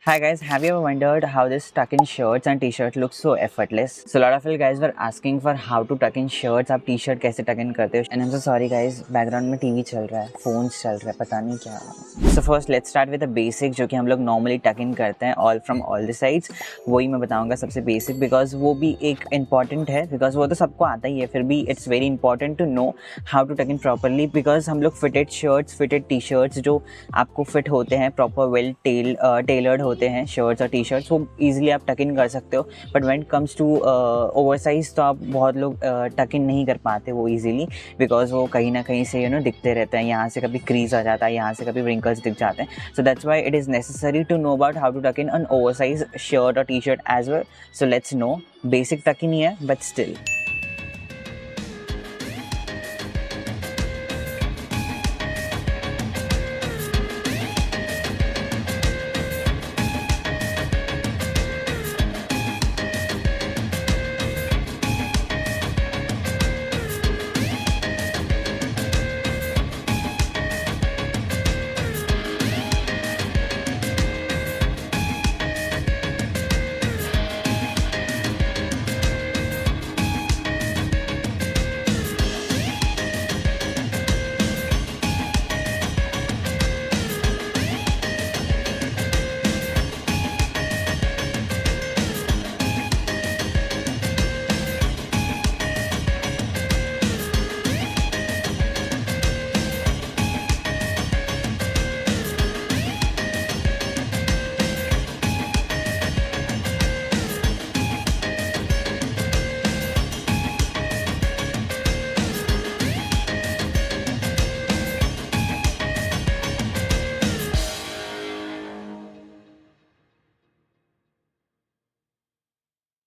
Hi guys, have you ever wondered how this tuck-in shirts and t-shirt looks so effortless? So a lot of you guys were asking for how to tuck in shirts. आप t-shirt कैसे tuck in करते हो? And I'm so sorry guys, background में TV चल रहा है, phones चल रहा है, पता नहीं क्या. So first let's start with the basic जो कि हम लोग normally tuck in करते हैं all from all the sides. वही मैं बताऊंगा सबसे basic because वो भी एक important है because वो तो सबको आता ही है. फिर भी it's very important to know how to tuck in properly because हम लोग fitted shirts, fitted t-shirts जो आपको fit होते हैं proper well tailored होते हैं शर्ट्स और टी शर्ट्स वो ईजिली आप टक इन कर सकते हो. But when it comes to oversize तो आप बहुत लोग टक इन नहीं कर पाते वो ईजिली बिकॉज वो कहीं ना कहीं से दिखते रहते हैं. यहाँ से कभी क्रीज आ जाता है, यहाँ से कभी रिंकल्स दिख जाते हैं. So that's why it is necessary to know about how to tuck in an oversize shirt और T shirt as well. So let's know. Basic tuck in ही है but still.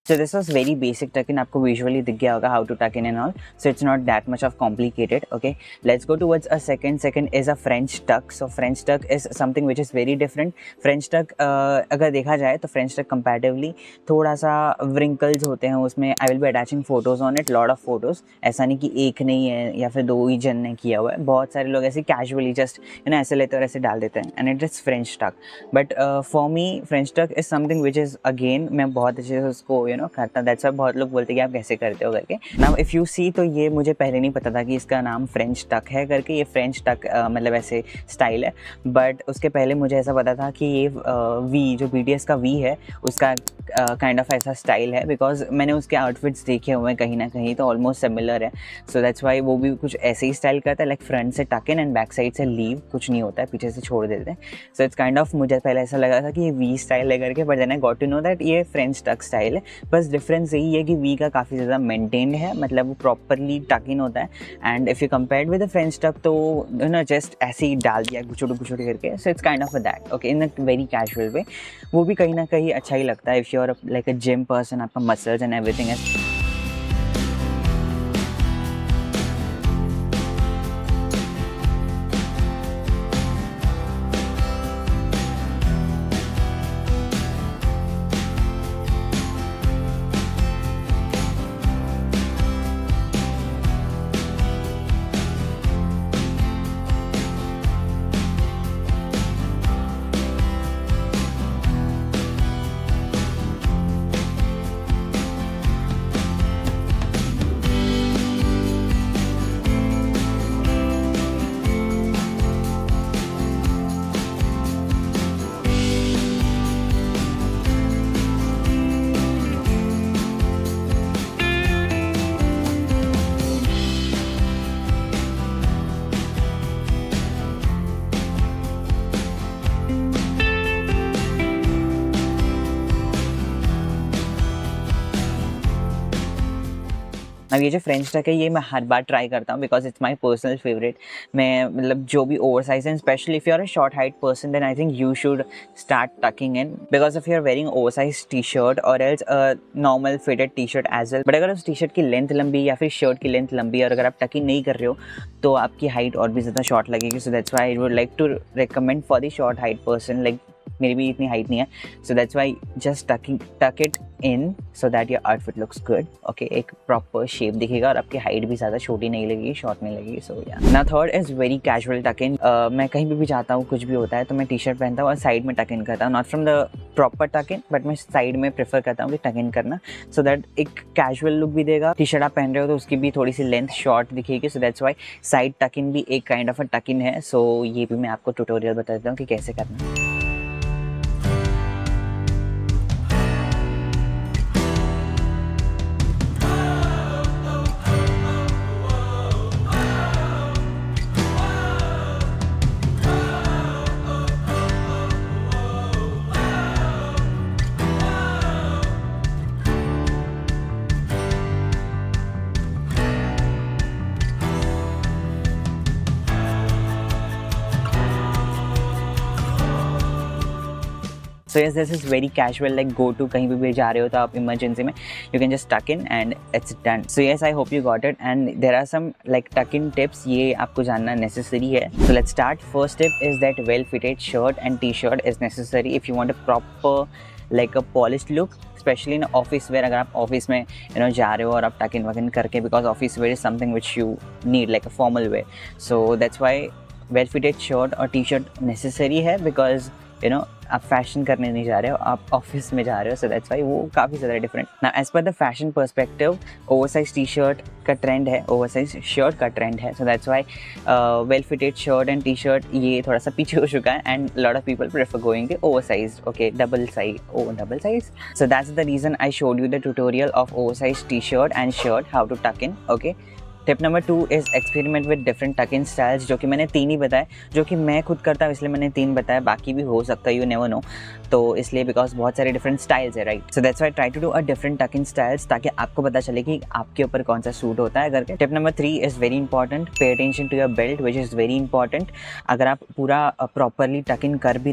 So this was very basic tuck in. आपको visually दिख गया होगा how to tuck in and all. So it's not that much of complicated. Okay, let's go towards a second. Second is a French tuck. So French tuck is something which is very different. French tuck अगर देखा जाए तो French tuck comparatively थोड़ा सा wrinkles होते हैं उसमें. I will be attaching photos on it, lot of photos. ऐसा नहीं कि एक नहीं है या फिर दो ही जन ने किया हुआ है. बहुत सारे लोग ऐसे casually just ऐसे लेते और ऐसे डाल देते हैं and it is French tuck. But for me French tuck is something which is again मैं बहुत अच्छे से उसको करता. दैट्स व्हाई बहुत लोग बोलते हैं कि आप कैसे करते हो करके. नाउ इफ़ यू सी तो ये मुझे पहले नहीं पता था कि इसका नाम फ्रेंच टक है करके. ये फ्रेंच टक मतलब ऐसे स्टाइल है. बट उसके पहले मुझे ऐसा पता था कि ये वी जो BTS का वी है उसका काइंड ऑफ ऐसा स्टाइल है बिकॉज मैंने उसके आउटफिट्स देखे हुए हैं कहीं ना कहीं तो ऑलमोस्ट सिमिलर है. सो दैट्स वाई वो भी कुछ ऐसे ही स्टाइल करता है लाइक फ्रंट से टक इन एंड बैक साइड से लीव. कुछ नहीं होता है, पीछे से छोड़ देते हैं. सो इट्स काइंड ऑफ मुझे पहले ऐसा लगा था कि ये वी स्टाइल है करके. But then I got to know that ये फ्रेंच टक स्टाइल है. बस डिफरेंस यही है कि वी का काफ़ी ज़्यादा मेंटेन्ड है, मतलब वो प्रॉपरली टक इन होता है. And if you compared with the French tuck तो जस्ट ऐसे ही डाल दिया गुछोड़ करके. So it's kind of that okay in a very casual way. वो भी कहीं ना कहीं अच्छा ही लगता है if you are like a gym person. आपका मसल्स एंड एवरीथिंग है. अब ये जो फ्रेंच टक है ये मैं हर बार ट्राई करता हूँ because it's my personal favourite. मैं मतलब जो भी ओवर साइज है specially if you are a short height person then I think you should start tucking in because if you are wearing over size T shirt और else normal fitted T shirt as well. But अगर उस T shirt की length लंबी या फिर shirt की length लंबी और अगर आप टकिंग नहीं कर रहे हो तो आपकी हाइट और भी ज़्यादा शॉर्ट लगेगी. So that's why I would like to recommend for the short height person. Like मेरी भी इतनी हाइट नहीं है. So that's why just tuck it in so that your outfit looks good. Okay, एक proper shape दिखेगा और आपकी height भी ज़्यादा छोटी नहीं लगेगी, short नहीं लगेगी. So yeah. Now third is very casual tuck in. मैं कहीं भी जाता हूँ, कुछ भी होता है तो मैं टी-शर्ट पहनता हूँ और साइड में tuck in करता हूँ. Not from the proper tuck in, but मैं साइड में प्रेफर करता हूँ कि tuck in करना, so that एक casual look भी देगा. टी-शर्ट आप पहन रहे हो तो उसकी भी थोड़ी सी लेंथ शॉर्ट दिखेगी. So that's why side tuck in भी एक kind of a tuck in है. So ये भी मैं आपको ट्यूटोरियल बता देता हूँ कि कैसे करना है. So yes, this is very casual, like go to कहीं भी जा रहे हो तो आप emergency में you can just tuck in and it's done. So yes, I hope you got it, and there are some like tuck in tips, ये आपको जानना necessary है. So let's start. First tip is that well fitted shirt and t-shirt is necessary if you want a proper like a polished look, especially in office wear. अगर आप office में जा रहे हो और आप tuck in वगैरह करके, because office wear is something which you need like a formal wear. So that's why well fitted shirt और t-shirt necessary है, because आप फैशन करने नहीं जा रहे हो, आप ऑफिस में जा रहे हो. सो दैट्स वाई वो काफ़ी ज़्यादा डिफरेंट. ना as per the fashion perspective oversize T shirt का ट्रेंड है, ओवरसाइज शर्ट का ट्रेंड है. So that's why well fitted shirt and T shirt ये थोड़ा सा पीछे हो चुका है, and lot of people prefer going oversize. Okay, double size. So that's the reason I showed you the tutorial of oversize T shirt and shirt, how to tuck in. Okay, tip number 2 is experiment with different tuck in styles, जो कि मैंने 3 ही बताए, जो कि मैं खुद करता हूँ इसलिए मैंने 3 बताया, बाकी भी हो सकता है, यू नेवर नो. तो इसलिए बिकॉज बहुत सारे डिफरेंट स्टाइल्स है, right. So that's why try to do a different tuck in styles, ताकि आपको पता चले कि आपके ऊपर कौन सा सूट होता है करके. Tip number 3 is very important, pay attention to your belt which is very important. अगर आप पूरा प्रॉपरली टक इन कर भी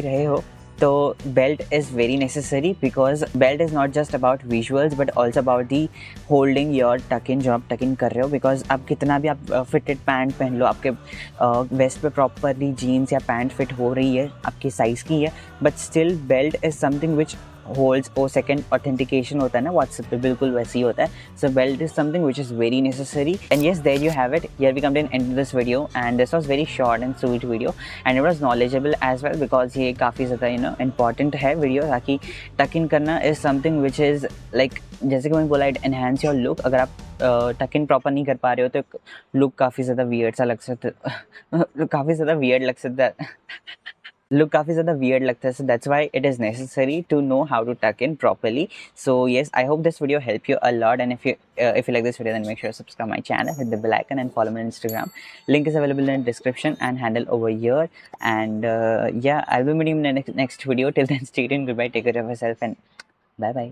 रहे हो तो belt is very necessary, because belt is not just about visuals but also about the holding your tuck in, जो आप tuck in कर रहे हो. because आप कितना भी आप fitted पैंट पहन लो, आपके वेस्ट पे प्रॉपरली जीन्स या पैंट फिट हो रही है, आपकी साइज़ की है, but still belt is something which holds. वो सेकेंड ऑथेंटिकेशन होता है ना व्हाट्सएप पे, बिल्कुल वैसे ही होता है. So belt is something which is very necessary. And yes, there you have it. Here we come to an end this video, and this was very short and sweet video, and it was knowledgeable as well, because ये काफ़ी ज़्यादा important है video, ताकि टक इन करना is something which is like, जैसे कि मैंने बोला, इट एनहांस योर लुक. अगर आप टक इन प्रॉपर नहीं कर पा रहे हो तो लुक काफ़ी ज़्यादा वियर्ड सा लग सकता है, काफ़ी ज़्यादा वियर्ड लग सकता है. Look काफ़ी ज़्यादा weird लगता है. So that's why it is necessary to know how to tuck in properly. So yes, I hope this video helped you a lot, and if you like this video, then make sure to subscribe my channel, hit the bell icon, and follow me on Instagram. Link is available in the description and handle over here. And yeah, I'll be meeting you in the next video. Till then, stay tuned. Goodbye. Take care of yourself, and bye bye.